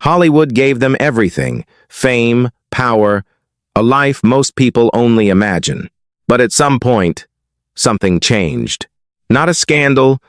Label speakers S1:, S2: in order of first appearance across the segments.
S1: Hollywood gave them everything: fame, power, a life most people only imagine. But at some point, something changed. Not a scandal,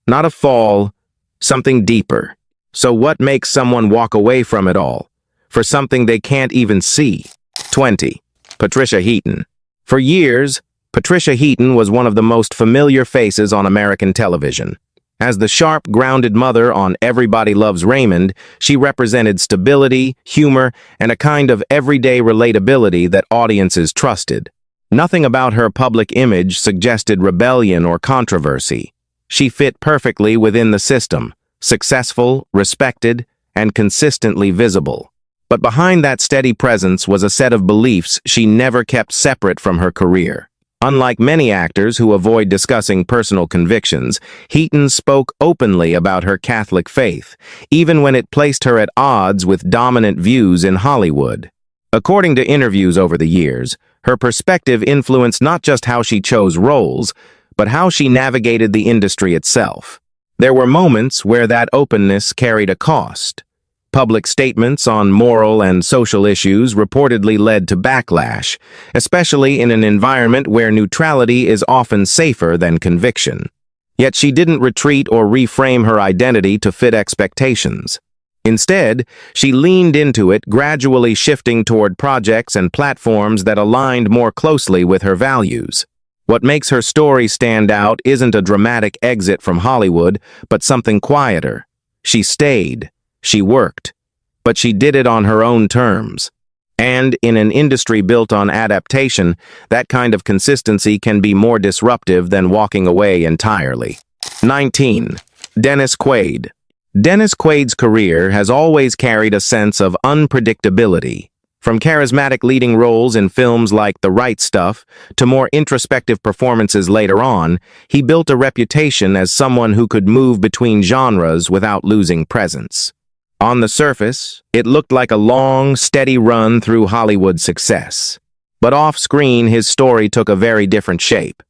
S1: not a fall, something deeper. So what makes someone walk away from it all? For something they can't even see? 20. Patricia Heaton. For years, Patricia Heaton was one of the most familiar faces on American television. As the sharp, grounded mother on Everybody Loves Raymond, she represented stability, humor, and a kind of everyday relatability that audiences trusted. Nothing about her public image suggested rebellion or controversy. She fit perfectly within the system, successful, respected, and consistently visible. But behind that steady presence was a set of beliefs she never kept separate from her career. Unlike many actors who avoid discussing personal convictions, Heaton spoke openly about her Catholic faith, even when it placed her at odds with dominant views in Hollywood. According to interviews over the years, her perspective influenced not just how she chose roles, but how she navigated the industry itself. There were moments where that openness carried a cost. Public statements on moral and social issues reportedly led to backlash, especially in an environment where neutrality is often safer than conviction. Yet she didn't retreat or reframe her identity to fit expectations. Instead, she leaned into it, gradually shifting toward projects and platforms that aligned more closely with her values. What makes her story stand out isn't a dramatic exit from Hollywood, but something quieter. She stayed. She worked, but she did it on her own terms. And in an industry built on adaptation, that kind of consistency can be more disruptive than walking away entirely. 19. Dennis Quaid. Dennis Quaid's career has always carried a sense of unpredictability. From charismatic leading roles in films like The Right Stuff to more introspective performances later on, he built a reputation as someone who could move between genres without losing presence. On the surface, it looked like a long, steady run through Hollywood success. But off-screen, his story took a very different shape.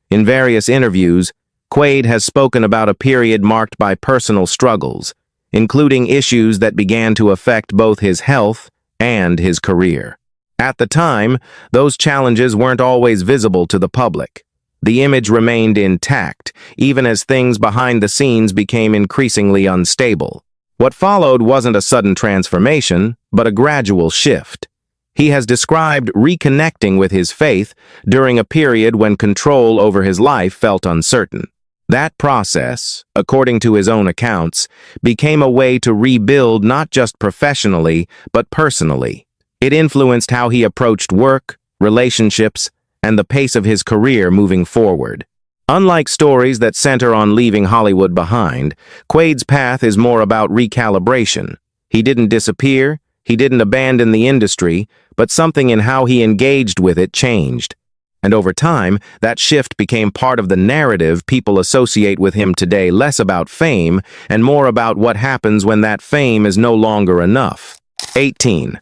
S1: In various interviews, Quaid has spoken about a period marked by personal struggles, including issues that began to affect both his health and his career. At the time, those challenges weren't always visible to the public. The image remained intact, even as things behind the scenes became increasingly unstable. What followed wasn't a sudden transformation, but a gradual shift. He has described reconnecting with his faith during a period when control over his life felt uncertain. That process, according to his own accounts, became a way to rebuild not just professionally, but personally. It influenced how he approached work, relationships, and the pace of his career moving forward. Unlike stories that center on leaving Hollywood behind, Quaid's path is more about recalibration. He didn't disappear, he didn't abandon the industry, but something in how he engaged with it changed. And over time, that shift became part of the narrative people associate with him today, less about fame and more about what happens when that fame is no longer enough. 18.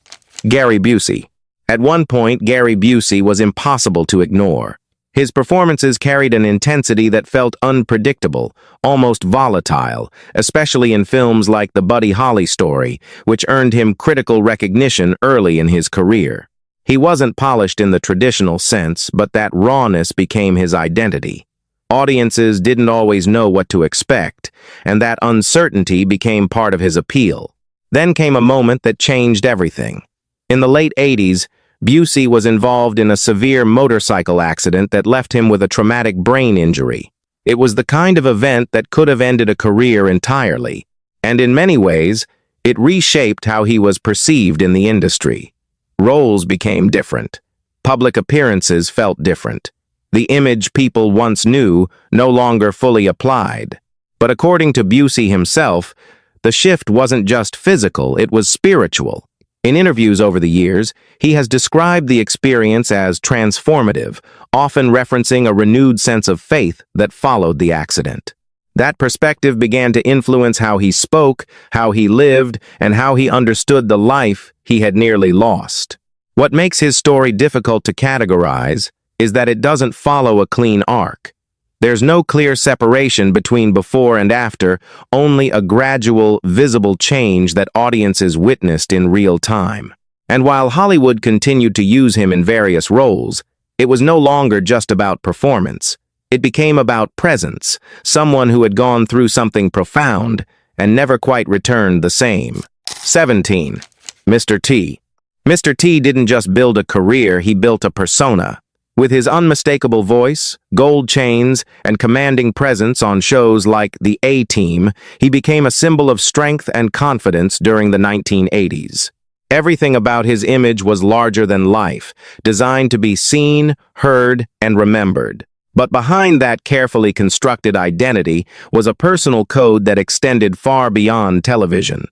S1: Gary Busey. At one point, Gary Busey was impossible to ignore. His performances carried an intensity that felt unpredictable, almost volatile, especially in films like The Buddy Holly Story, which earned him critical recognition early in his career. He wasn't polished in the traditional sense, but that rawness became his identity. Audiences didn't always know what to expect, and that uncertainty became part of his appeal. Then came a moment that changed everything. In the late 80s, Busey was involved in a severe motorcycle accident that left him with a traumatic brain injury. It was the kind of event that could have ended a career entirely, and in many ways, it reshaped how he was perceived in the industry. Roles became different. Public appearances felt different. The image people once knew no longer fully applied. But according to Busey himself, the shift wasn't just physical, it was spiritual. In interviews over the years, he has described the experience as transformative, often referencing a renewed sense of faith that followed the accident. That perspective began to influence how he spoke, how he lived, and how he understood the life he had nearly lost. What makes his story difficult to categorize is that it doesn't follow a clean arc. There's no clear separation between before and after, only a gradual, visible change that audiences witnessed in real time. And while Hollywood continued to use him in various roles, it was no longer just about performance. It became about presence, someone who had gone through something profound and never quite returned the same. 17. Mr. T. Mr. T didn't just build a career, he built a persona. With his unmistakable voice, gold chains, and commanding presence on shows like The A-Team, he became a symbol of strength and confidence during the 1980s. Everything about his image was larger than life, designed to be seen, heard, and remembered. But behind that carefully constructed identity was a personal code that extended far beyond television.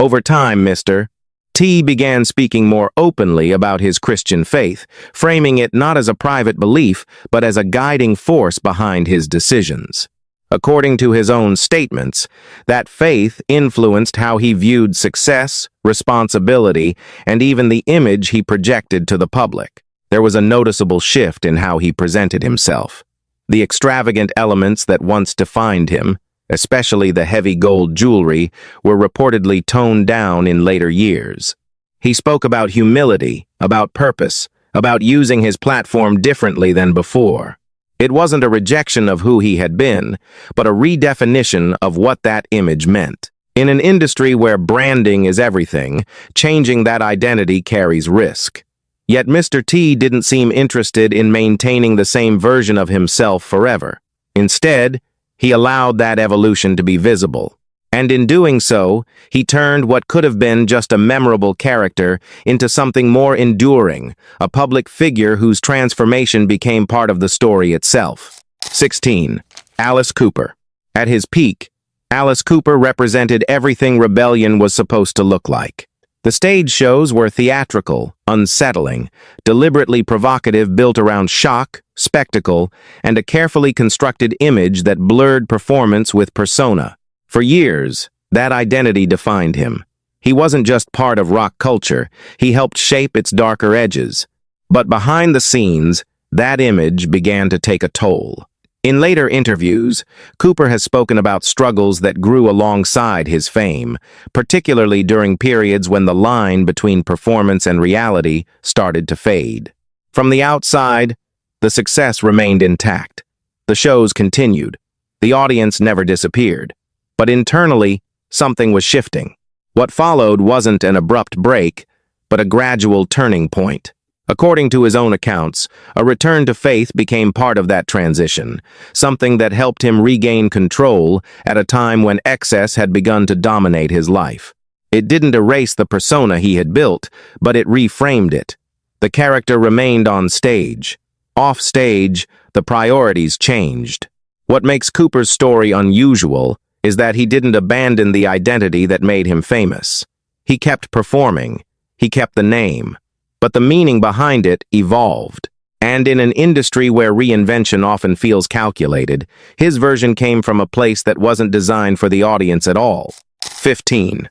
S1: Over time, Mr. T began speaking more openly about his Christian faith, framing it not as a private belief, but as a guiding force behind his decisions. According to his own statements, that faith influenced how he viewed success, responsibility, and even the image he projected to the public. There was a noticeable shift in how he presented himself. The extravagant elements that once defined him, especially the heavy gold jewelry, were reportedly toned down in later years. He spoke about humility, about purpose, about using his platform differently than before. It wasn't a rejection of who he had been, but a redefinition of what that image meant. In an industry where branding is everything, changing that identity carries risk. Yet Mr. T didn't seem interested in maintaining the same version of himself forever. Instead, he allowed that evolution to be visible. And in doing so, he turned what could have been just a memorable character into something more enduring, a public figure whose transformation became part of the story itself. 16. Alice Cooper. At his peak, Alice Cooper represented everything rebellion was supposed to look like. The stage shows were theatrical, unsettling, deliberately provocative, built around shock, spectacle, and a carefully constructed image that blurred performance with persona. For years, that identity defined him. He wasn't just part of rock culture, he helped shape its darker edges. But behind the scenes, that image began to take a toll. In later interviews, Cooper has spoken about struggles that grew alongside his fame, particularly during periods when the line between performance and reality started to fade. From the outside, the success remained intact. The shows continued. The audience never disappeared. But internally, something was shifting. What followed wasn't an abrupt break, but a gradual turning point. According to his own accounts, a return to faith became part of that transition, something that helped him regain control at a time when excess had begun to dominate his life. It didn't erase the persona he had built, but it reframed it. The character remained on stage. Off stage, the priorities changed. What makes Cooper's story unusual is that he didn't abandon the identity that made him famous. He kept performing. He kept the name. But the meaning behind it evolved. And in an industry where reinvention often feels calculated, his version came from a place that wasn't designed for the audience at all. 15.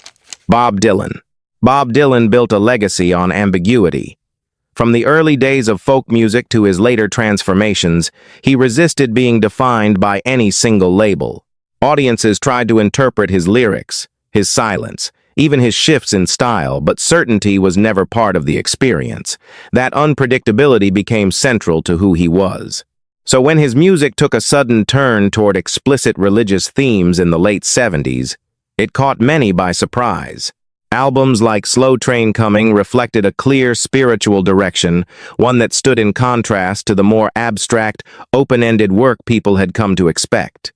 S1: Bob Dylan. Bob Dylan built a legacy on ambiguity. From the early days of folk music to his later transformations, he resisted being defined by any single label. Audiences tried to interpret his lyrics, his silence, even his shifts in style, but certainty was never part of the experience. That unpredictability became central to who he was. So when his music took a sudden turn toward explicit religious themes in the late 70s, it caught many by surprise. Albums like Slow Train Coming reflected a clear spiritual direction, one that stood in contrast to the more abstract, open-ended work people had come to expect.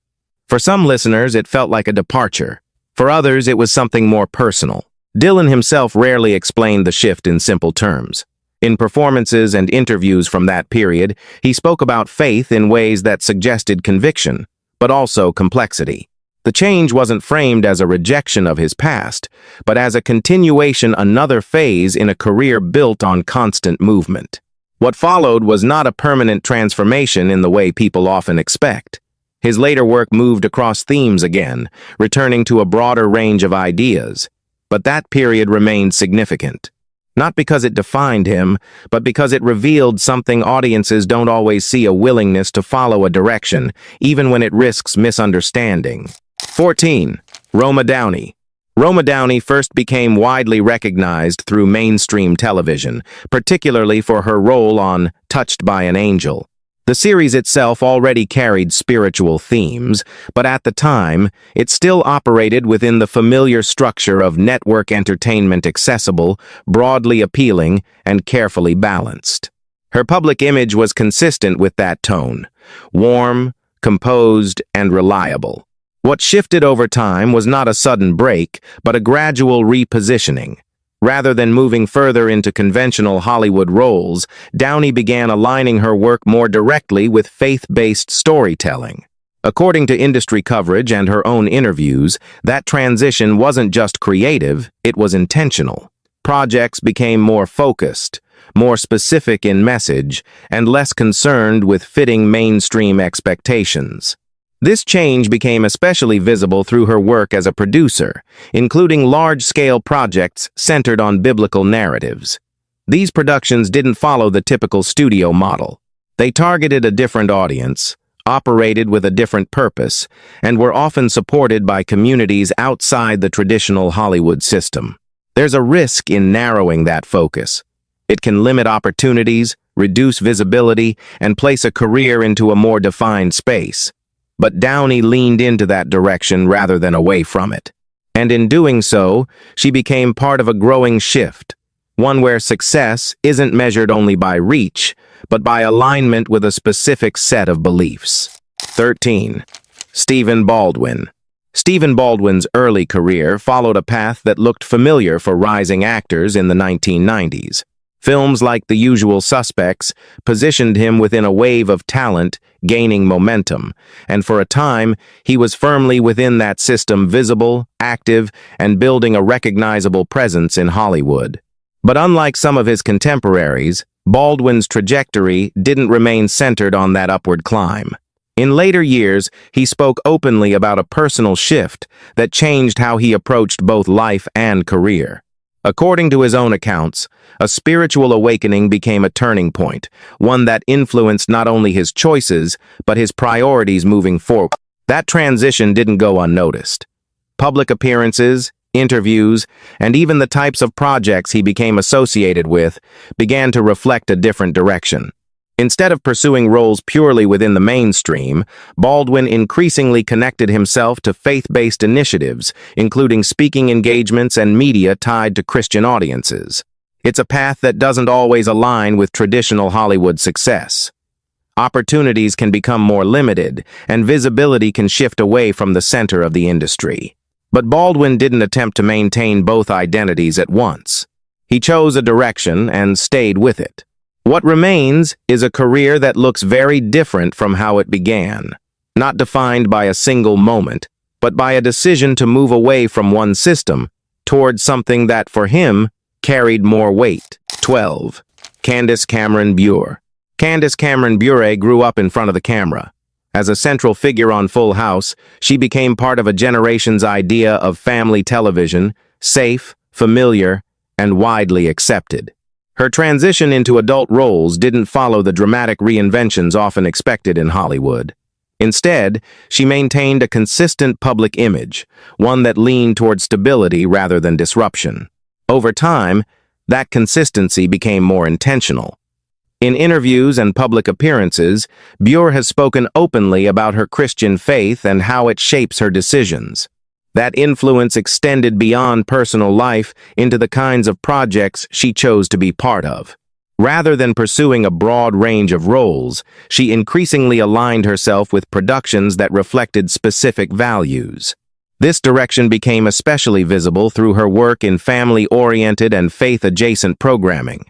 S1: For some listeners, it felt like a departure. For others, it was something more personal. Dylan himself rarely explained the shift in simple terms. In performances and interviews from that period, he spoke about faith in ways that suggested conviction, but also complexity. The change wasn't framed as a rejection of his past, but as a continuation, another phase in a career built on constant movement. What followed was not a permanent transformation in the way people often expect. His later work moved across themes again, returning to a broader range of ideas. But that period remained significant. Not because it defined him, but because it revealed something audiences don't always see: a willingness to follow a direction, even when it risks misunderstanding. 14. Roma Downey. Roma Downey first became widely recognized through mainstream television, particularly for her role on Touched by an Angel. The series itself already carried spiritual themes, but at the time, it still operated within the familiar structure of network entertainment: accessible, broadly appealing, and carefully balanced. Her public image was consistent with that tone: warm, composed, and reliable. What shifted over time was not a sudden break, but a gradual repositioning. Rather than moving further into conventional Hollywood roles, Downey began aligning her work more directly with faith-based storytelling. According to industry coverage and her own interviews, that transition wasn't just creative, it was intentional. Projects became more focused, more specific in message, and less concerned with fitting mainstream expectations. This change became especially visible through her work as a producer, including large-scale projects centered on biblical narratives. These productions didn't follow the typical studio model. They targeted a different audience, operated with a different purpose, and were often supported by communities outside the traditional Hollywood system. There's a risk in narrowing that focus. It can limit opportunities, reduce visibility, and place a career into a more defined space. But Downey leaned into that direction rather than away from it. And in doing so, she became part of a growing shift, one where success isn't measured only by reach, but by alignment with a specific set of beliefs. 13. Stephen Baldwin. Stephen Baldwin's early career followed a path that looked familiar for rising actors in the 1990s. Films like The Usual Suspects positioned him within a wave of talent gaining momentum, and for a time, he was firmly within that system, visible, active, and building a recognizable presence in Hollywood. But unlike some of his contemporaries, Baldwin's trajectory didn't remain centered on that upward climb. In later years, he spoke openly about a personal shift that changed how he approached both life and career. According to his own accounts, a spiritual awakening became a turning point, one that influenced not only his choices, but his priorities moving forward. That transition didn't go unnoticed. Public appearances, interviews, and even the types of projects he became associated with began to reflect a different direction. Instead of pursuing roles purely within the mainstream, Baldwin increasingly connected himself to faith-based initiatives, including speaking engagements and media tied to Christian audiences. It's a path that doesn't always align with traditional Hollywood success. Opportunities can become more limited, and visibility can shift away from the center of the industry. But Baldwin didn't attempt to maintain both identities at once. He chose a direction and stayed with it. What remains is a career that looks very different from how it began, not defined by a single moment, but by a decision to move away from one system towards something that, for him, carried more weight. 12. Candace Cameron Bure. Candace Cameron Bure grew up in front of the camera. As a central figure on Full House, she became part of a generation's idea of family television, safe, familiar, and widely accepted. Her transition into adult roles didn't follow the dramatic reinventions often expected in Hollywood. Instead, she maintained a consistent public image, one that leaned toward stability rather than disruption. Over time, that consistency became more intentional. In interviews and public appearances, Bure has spoken openly about her Christian faith and how it shapes her decisions. That influence extended beyond personal life into the kinds of projects she chose to be part of. Rather than pursuing a broad range of roles, she increasingly aligned herself with productions that reflected specific values. This direction became especially visible through her work in family-oriented and faith-adjacent programming.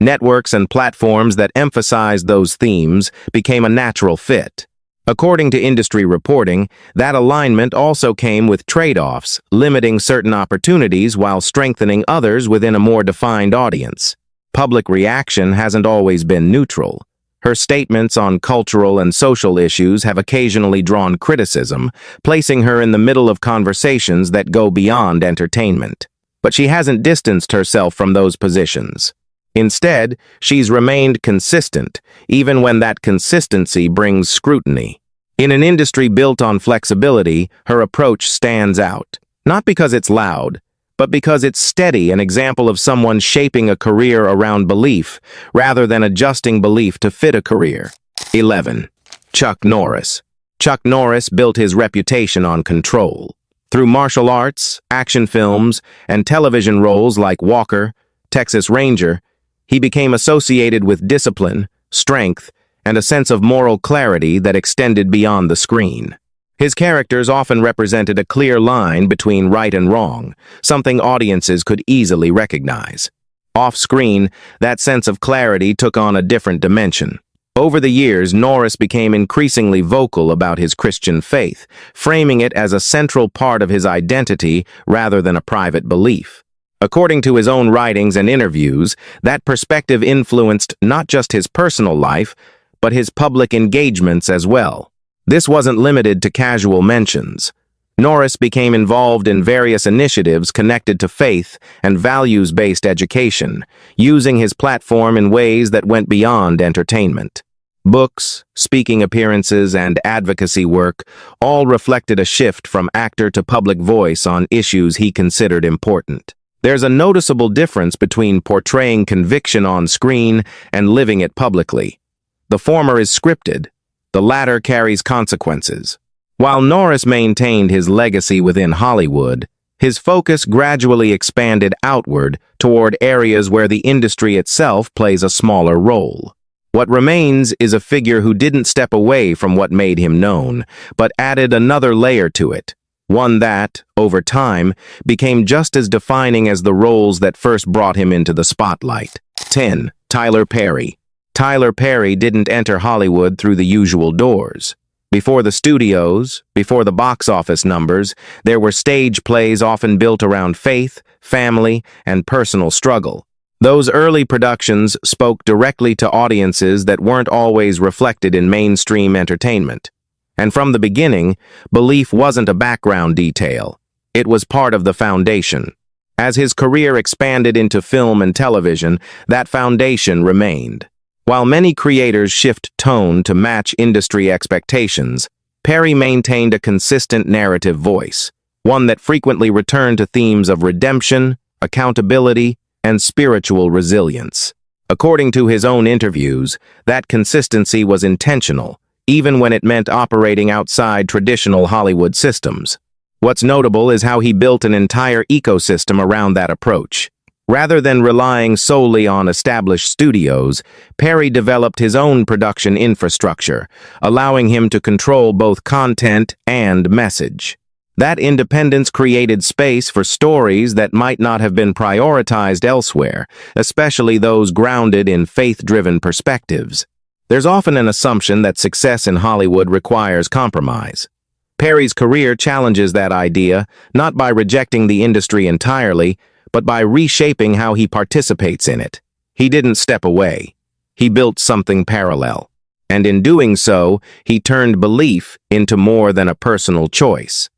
S1: Networks and platforms that emphasized those themes became a natural fit. According to industry reporting, that alignment also came with trade-offs, limiting certain opportunities while strengthening others within a more defined audience. Public reaction hasn't always been neutral. Her statements on cultural and social issues have occasionally drawn criticism, placing her in the middle of conversations that go beyond entertainment. but she hasn't distanced herself from those positions. Instead, she's remained consistent, even when that consistency brings scrutiny. In an industry built on flexibility, her approach stands out. Not because it's loud, but because it's steady, an example of someone shaping a career around belief, rather than adjusting belief to fit a career. 11. Chuck Norris. Chuck Norris built his reputation on control. Through martial arts, action films, and television roles like Walker, Texas Ranger, he became associated with discipline, strength, and a sense of moral clarity that extended beyond the screen. His characters often represented a clear line between right and wrong, something audiences could easily recognize. Off-screen, that sense of clarity took on a different dimension. Over the years, Norris became increasingly vocal about his Christian faith, framing it as a central part of his identity rather than a private belief. According to his own writings and interviews, that perspective influenced not just his personal life, but his public engagements as well. This wasn't limited to casual mentions. Norris became involved in various initiatives connected to faith and values-based education, using his platform in ways that went beyond entertainment. Books, speaking appearances, and advocacy work all reflected a shift from actor to public voice on issues he considered important. There's a noticeable difference between portraying conviction on screen and living it publicly. The former is scripted, the latter carries consequences. While Norris maintained his legacy within Hollywood, his focus gradually expanded outward toward areas where the industry itself plays a smaller role. What remains is a figure who didn't step away from what made him known, but added another layer to it. One that, over time, became just as defining as the roles that first brought him into the spotlight. 10. Tyler Perry. Tyler Perry didn't enter Hollywood through the usual doors. Before the studios, before the box office numbers, there were stage plays often built around faith, family, and personal struggle. Those early productions spoke directly to audiences that weren't always reflected in mainstream entertainment. And from the beginning, belief wasn't a background detail. It was part of the foundation. As his career expanded into film and television, that foundation remained. While many creators shift tone to match industry expectations, Perry maintained a consistent narrative voice, one that frequently returned to themes of redemption, accountability, and spiritual resilience. According to his own interviews, that consistency was intentional, even when it meant operating outside traditional Hollywood systems. What's notable is how he built an entire ecosystem around that approach. Rather than relying solely on established studios, Perry developed his own production infrastructure, allowing him to control both content and message. That independence created space for stories that might not have been prioritized elsewhere, especially those grounded in faith-driven perspectives. There's often an assumption that success in Hollywood requires compromise. Perry's career challenges that idea, not by rejecting the industry entirely, but by reshaping how he participates in it. He didn't step away. He built something parallel. And in doing so, he turned belief into more than a personal choice.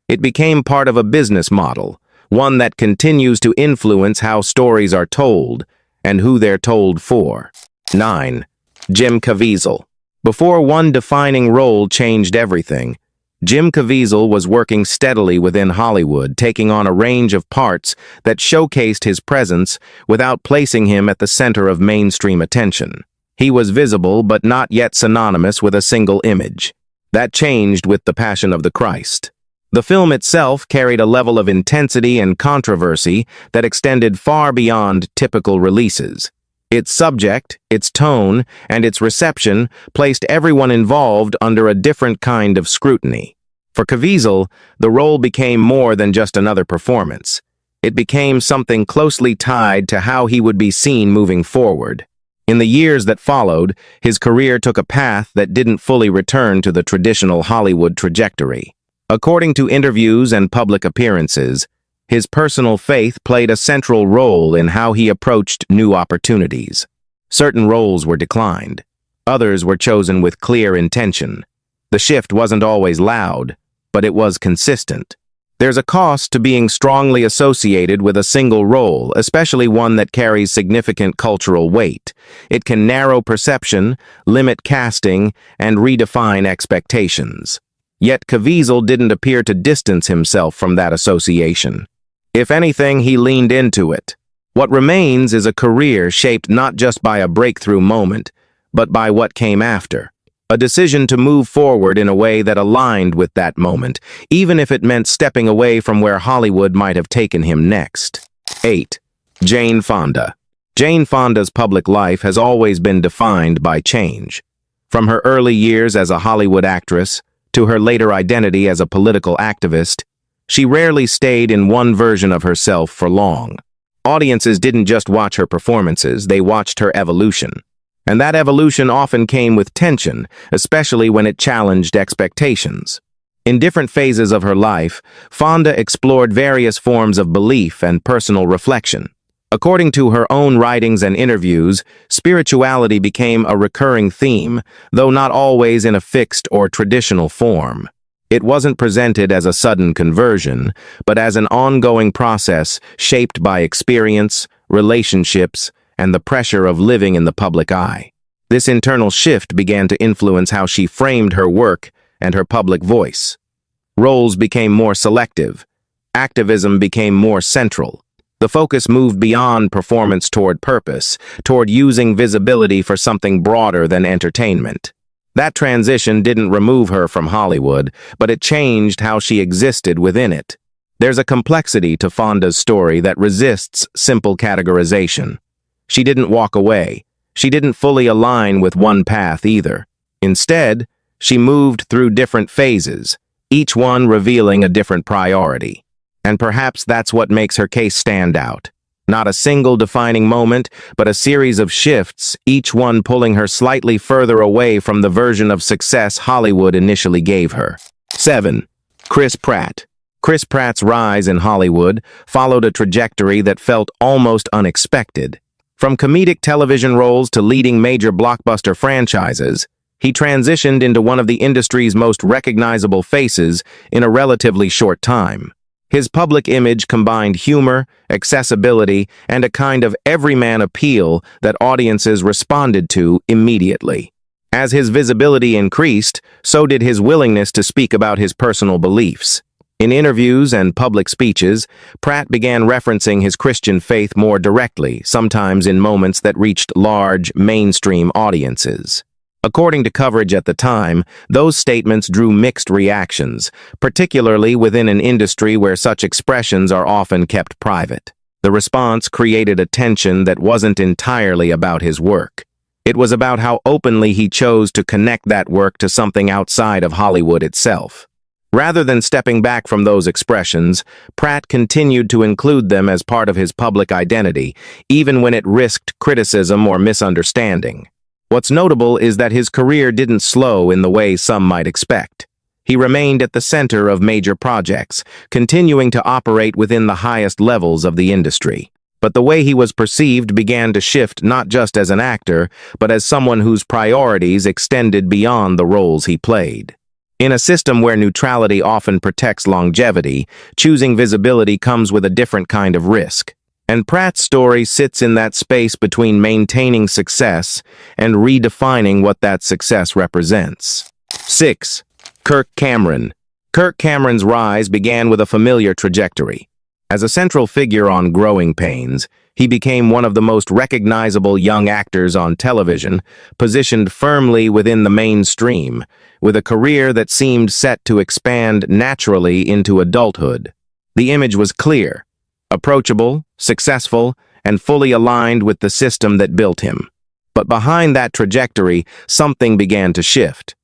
S1: It became part of a business model, one that continues to influence how stories are told and who they're told for. 9. Jim Caviezel. Before one defining role changed everything, Jim Caviezel was working steadily within Hollywood, taking on a range of parts that showcased his presence without placing him at the center of mainstream attention. He was visible but not yet synonymous with a single image. That changed with The Passion of the Christ. The film itself carried a level of intensity and controversy that extended far beyond typical releases. Its subject, its tone, and its reception placed everyone involved under a different kind of scrutiny. For Caviezel, the role became more than just another performance. It became something closely tied to how he would be seen moving forward. In the years that followed, his career took a path that didn't fully return to the traditional Hollywood trajectory. According to interviews and public appearances, his personal faith played a central role in how he approached new opportunities. Certain roles were declined. Others were chosen with clear intention. The shift wasn't always loud, but it was consistent. There's a cost to being strongly associated with a single role, especially one that carries significant cultural weight. It can narrow perception, limit casting, and redefine expectations. Yet Caviezel didn't appear to distance himself from that association. If anything, he leaned into it. What remains is a career shaped not just by a breakthrough moment, but by what came after. A decision to move forward in a way that aligned with that moment, even if it meant stepping away from where Hollywood might have taken him next. 8. Jane Fonda. Jane Fonda's public life has always been defined by change. From her early years as a Hollywood actress to her later identity as a political activist, she rarely stayed in one version of herself for long. Audiences didn't just watch her performances, they watched her evolution. And that evolution often came with tension, especially when it challenged expectations. In different phases of her life, Fonda explored various forms of belief and personal reflection. According to her own writings and interviews, spirituality became a recurring theme, though not always in a fixed or traditional form. It wasn't presented as a sudden conversion, but as an ongoing process shaped by experience, relationships, and the pressure of living in the public eye. This internal shift began to influence how she framed her work and her public voice. Roles became more selective. Activism became more central. The focus moved beyond performance toward purpose, toward using visibility for something broader than entertainment. That transition didn't remove her from Hollywood, but it changed how she existed within it. There's a complexity to Fonda's story that resists simple categorization. She didn't walk away. She didn't fully align with one path either. Instead, she moved through different phases, each one revealing a different priority. And perhaps that's what makes her case stand out. Not a single defining moment, but a series of shifts, each one pulling her slightly further away from the version of success Hollywood initially gave her. 7. Chris Pratt. Chris Pratt's rise in Hollywood followed a trajectory that felt almost unexpected. From comedic television roles to leading major blockbuster franchises, he transitioned into one of the industry's most recognizable faces in a relatively short time. His public image combined humor, accessibility, and a kind of everyman appeal that audiences responded to immediately. As his visibility increased, so did his willingness to speak about his personal beliefs. In interviews and public speeches, Pratt began referencing his Christian faith more directly, sometimes in moments that reached large, mainstream audiences. According to coverage at the time, those statements drew mixed reactions, particularly within an industry where such expressions are often kept private. The response created a tension that wasn't entirely about his work. It was about how openly he chose to connect that work to something outside of Hollywood itself. Rather than stepping back from those expressions, Pratt continued to include them as part of his public identity, even when it risked criticism or misunderstanding. What's notable is that his career didn't slow in the way some might expect. He remained at the center of major projects, continuing to operate within the highest levels of the industry. But the way he was perceived began to shift not just as an actor, but as someone whose priorities extended beyond the roles he played. In a system where neutrality often protects longevity, choosing visibility comes with a different kind of risk. And Pratt's story sits in that space between maintaining success and redefining what that success represents. 6. Kirk Cameron. Kirk Cameron's rise began with a familiar trajectory. As a central figure on Growing Pains, he became one of the most recognizable young actors on television, positioned firmly within the mainstream, with a career that seemed set to expand naturally into adulthood. The image was clear: approachable, successful, and fully aligned with the system that built him. But behind that trajectory, something began to shift.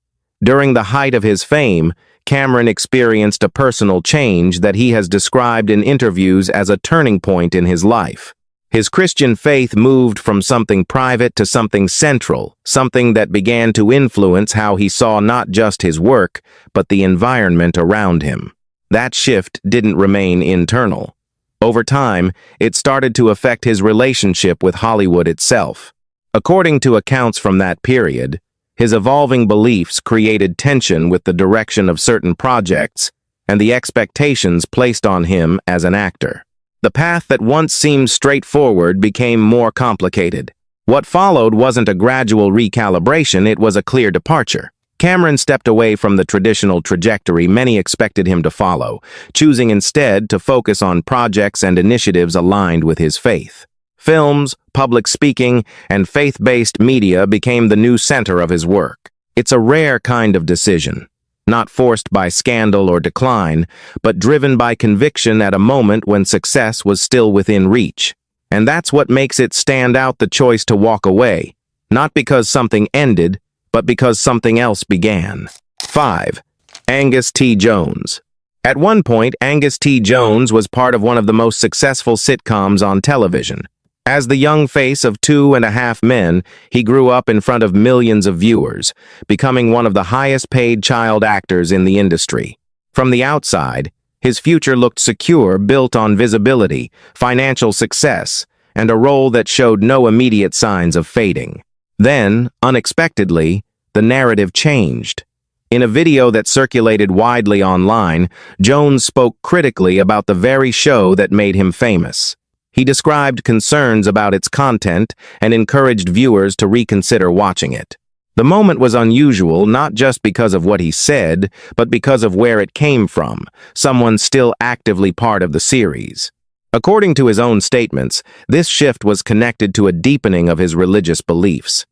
S1: During the height of his fame, Cameron experienced a personal change that he has described in interviews as a turning point in his life. His Christian faith moved from something private to something central, something that began to influence how he saw not just his work, but the environment around him. That shift didn't remain internal. Over time, it started to affect his relationship with Hollywood itself. According to accounts from that period, his evolving beliefs created tension with the direction of certain projects, and the expectations placed on him as an actor. The path that once seemed straightforward became more complicated. What followed wasn't a gradual recalibration, it was a clear departure. Cameron stepped away from the traditional trajectory many expected him to follow, choosing instead to focus on projects and initiatives aligned with his faith. Films, public speaking, and faith-based media became the new center of his work. It's a rare kind of decision, not forced by scandal or decline, but driven by conviction at a moment when success was still within reach. And that's what makes it stand out, the choice to walk away, not because something ended, but because something else began. 5. Angus T. Jones. At one point, Angus T. Jones was part of one of the most successful sitcoms on television. As the young face of Two and a Half Men, he grew up in front of millions of viewers, becoming one of the highest-paid child actors in the industry. From the outside, his future looked secure, built on visibility, financial success, and a role that showed no immediate signs of fading. Then, unexpectedly, the narrative changed. In a video that circulated widely online, Jones spoke critically about the very show that made him famous. He described concerns about its content and encouraged viewers to reconsider watching it. The moment was unusual not just because of what he said, but because of where it came from, someone still actively part of the series. According to his own statements, this shift was connected to a deepening of his religious beliefs.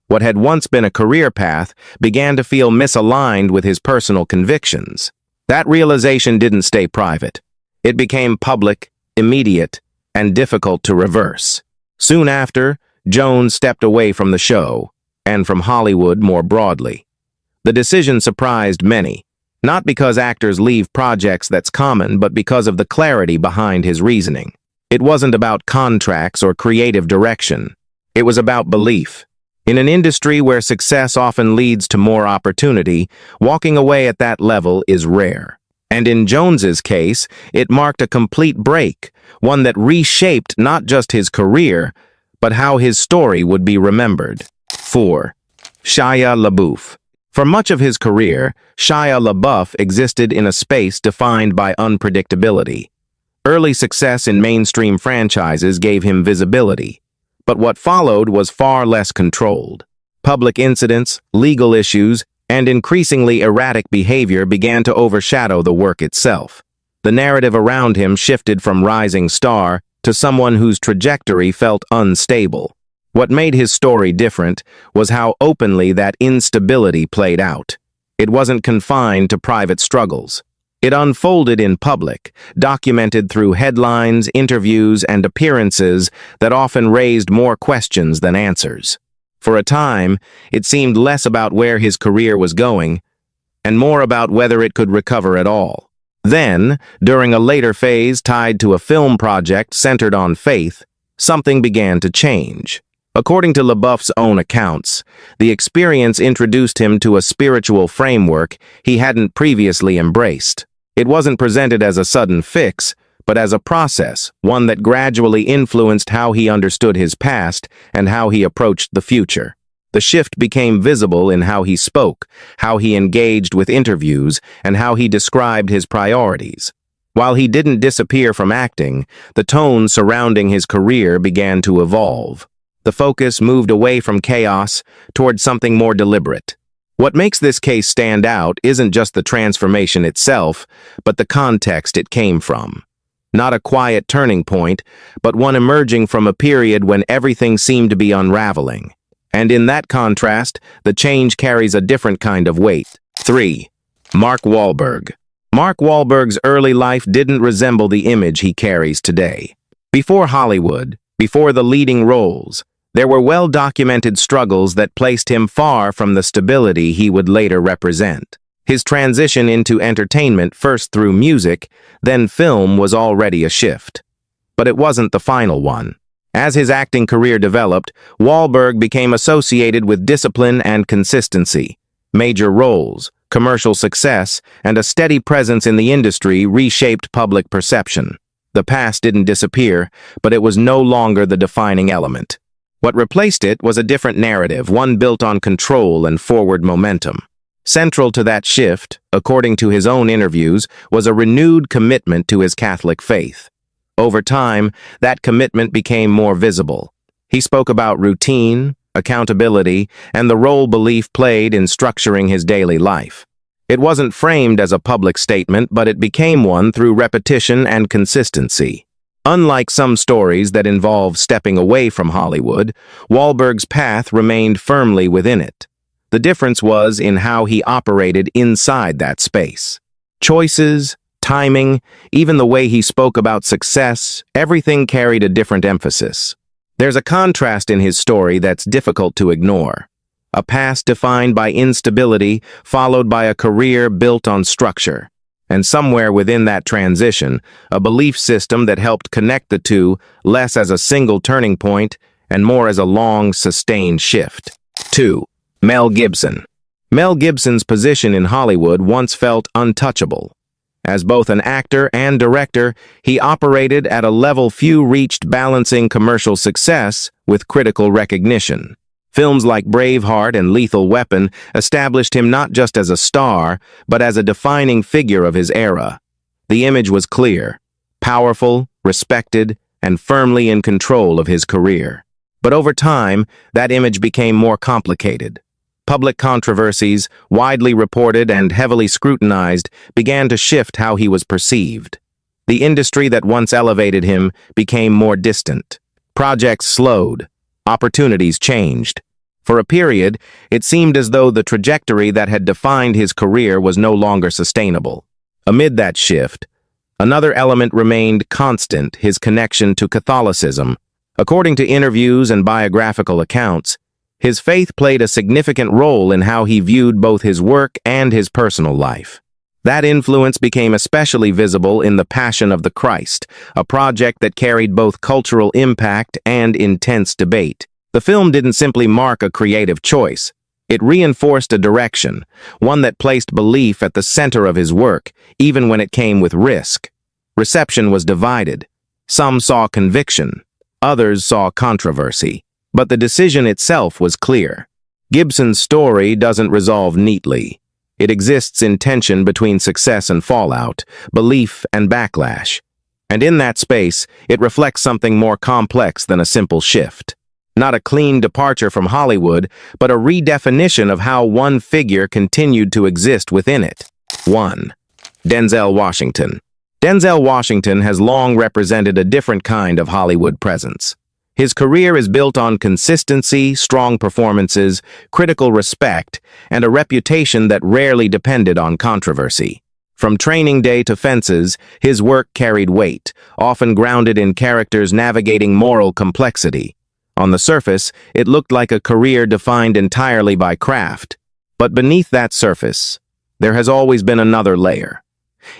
S1: What had once been a career path began to feel misaligned with his personal convictions. That realization didn't stay private. It became public, immediate, and difficult to reverse. Soon after, Jones stepped away from the show, and from Hollywood more broadly. The decision surprised many, not because actors leave projects that's common, but because of the clarity behind his reasoning. It wasn't about contracts or creative direction. It was about belief. In an industry where success often leads to more opportunity, walking away at that level is rare. And in Jones's case, it marked a complete break, one that reshaped not just his career, but how his story would be remembered. 4. Shia LaBeouf. For much of his career, Shia LaBeouf existed in a space defined by unpredictability. Early success in mainstream franchises gave him visibility, but what followed was far less controlled. Public incidents, legal issues, and increasingly erratic behavior began to overshadow the work itself. The narrative around him shifted from rising star to someone whose trajectory felt unstable. What made his story different was how openly that instability played out. It wasn't confined to private struggles. It unfolded in public, documented through headlines, interviews, and appearances that often raised more questions than answers. For a time, it seemed less about where his career was going, and more about whether it could recover at all. Then, during a later phase tied to a film project centered on faith, something began to change. According to LaBeouf's own accounts, the experience introduced him to a spiritual framework he hadn't previously embraced. It wasn't presented as a sudden fix, but as a process, one that gradually influenced how he understood his past and how he approached the future. The shift became visible in how he spoke, how he engaged with interviews, and how he described his priorities. While he didn't disappear from acting, the tone surrounding his career began to evolve. The focus moved away from chaos toward something more deliberate. What makes this case stand out isn't just the transformation itself, but the context it came from. Not a quiet turning point, but one emerging from a period when everything seemed to be unraveling. And in that contrast, the change carries a different kind of weight. 3. Mark Wahlberg. Mark Wahlberg's early life didn't resemble the image he carries today. Before Hollywood, before the leading roles, there were well-documented struggles that placed him far from the stability he would later represent. His transition into entertainment, first through music, then film, was already a shift. But it wasn't the final one. As his acting career developed, Wahlberg became associated with discipline and consistency. Major roles, commercial success, and a steady presence in the industry reshaped public perception. The past didn't disappear, but it was no longer the defining element. What replaced it was a different narrative, one built on control and forward momentum. Central to that shift, according to his own interviews, was a renewed commitment to his Catholic faith. Over time, that commitment became more visible. He spoke about routine, accountability, and the role belief played in structuring his daily life. It wasn't framed as a public statement, but it became one through repetition and consistency. Unlike some stories that involve stepping away from Hollywood, Wahlberg's path remained firmly within it. The difference was in how he operated inside that space. Choices, timing, even the way he spoke about success, everything carried a different emphasis. There's a contrast in his story that's difficult to ignore. A past defined by instability, followed by a career built on structure. And somewhere within that transition, a belief system that helped connect the two, less as a single turning point and more as a long, sustained shift. 2. Mel Gibson. Mel Gibson's position in Hollywood once felt untouchable. As both an actor and director, he operated at a level few reached, balancing commercial success with critical recognition. Films like Braveheart and Lethal Weapon established him not just as a star, but as a defining figure of his era. The image was clear, powerful, respected, and firmly in control of his career. But over time, that image became more complicated. Public controversies, widely reported and heavily scrutinized, began to shift how he was perceived. The industry that once elevated him became more distant. Projects slowed. Opportunities changed. For a period, it seemed as though the trajectory that had defined his career was no longer sustainable. Amid that shift, another element remained constant: his connection to Catholicism. According to interviews and biographical accounts, his faith played a significant role in how he viewed both his work and his personal life. That influence became especially visible in The Passion of the Christ, a project that carried both cultural impact and intense debate. The film didn't simply mark a creative choice. It reinforced a direction, one that placed belief at the center of his work, even when it came with risk. Reception was divided. Some saw conviction, others saw controversy. But the decision itself was clear. Gibson's story doesn't resolve neatly. It exists in tension between success and fallout, belief and backlash. And in that space, it reflects something more complex than a simple shift. Not a clean departure from Hollywood, but a redefinition of how one figure continued to exist within it. 1. Denzel Washington. Denzel Washington has long represented a different kind of Hollywood presence. His career is built on consistency, strong performances, critical respect, and a reputation that rarely depended on controversy. From Training Day to Fences, his work carried weight, often grounded in characters navigating moral complexity. On the surface, it looked like a career defined entirely by craft. But beneath that surface, there has always been another layer.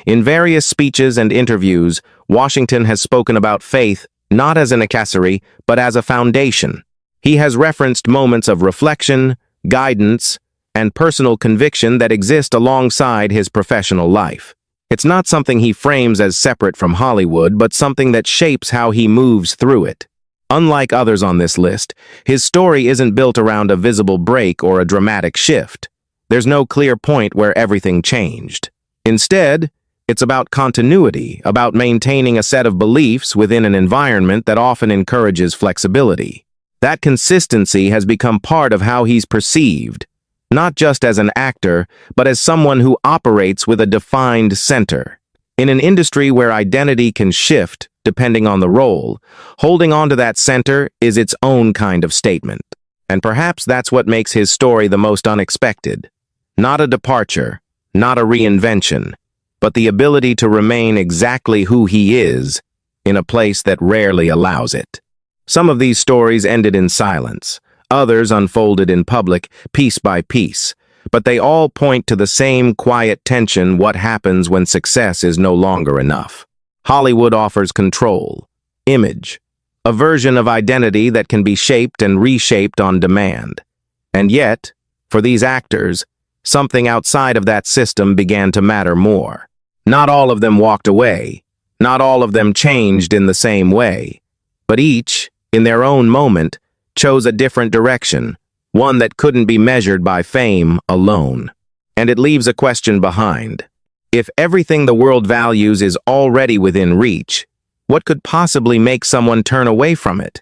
S1: In various speeches and interviews, Washington has spoken about faith not as an accessory, but as a foundation. He has referenced moments of reflection, guidance, and personal conviction that exist alongside his professional life. It's not something he frames as separate from Hollywood, but something that shapes how he moves through it. Unlike others on this list, his story isn't built around a visible break or a dramatic shift. There's no clear point where everything changed. Instead, it's about continuity, about maintaining a set of beliefs within an environment that often encourages flexibility. That consistency has become part of how he's perceived, not just as an actor, but as someone who operates with a defined center. In an industry where identity can shift depending on the role, holding on to that center is its own kind of statement. And perhaps that's what makes his story the most unexpected. Not a departure, not a reinvention, but the ability to remain exactly who he is in a place that rarely allows it. Some of these stories ended in silence, others unfolded in public, piece by piece, but they all point to the same quiet tension: what happens when success is no longer enough. Hollywood offers control, image, a version of identity that can be shaped and reshaped on demand. And yet, for these actors, something outside of that system began to matter more. Not all of them walked away, not all of them changed in the same way, but each, in their own moment, chose a different direction, one that couldn't be measured by fame alone. And it leaves a question behind. If everything the world values is already within reach, what could possibly make someone turn away from it?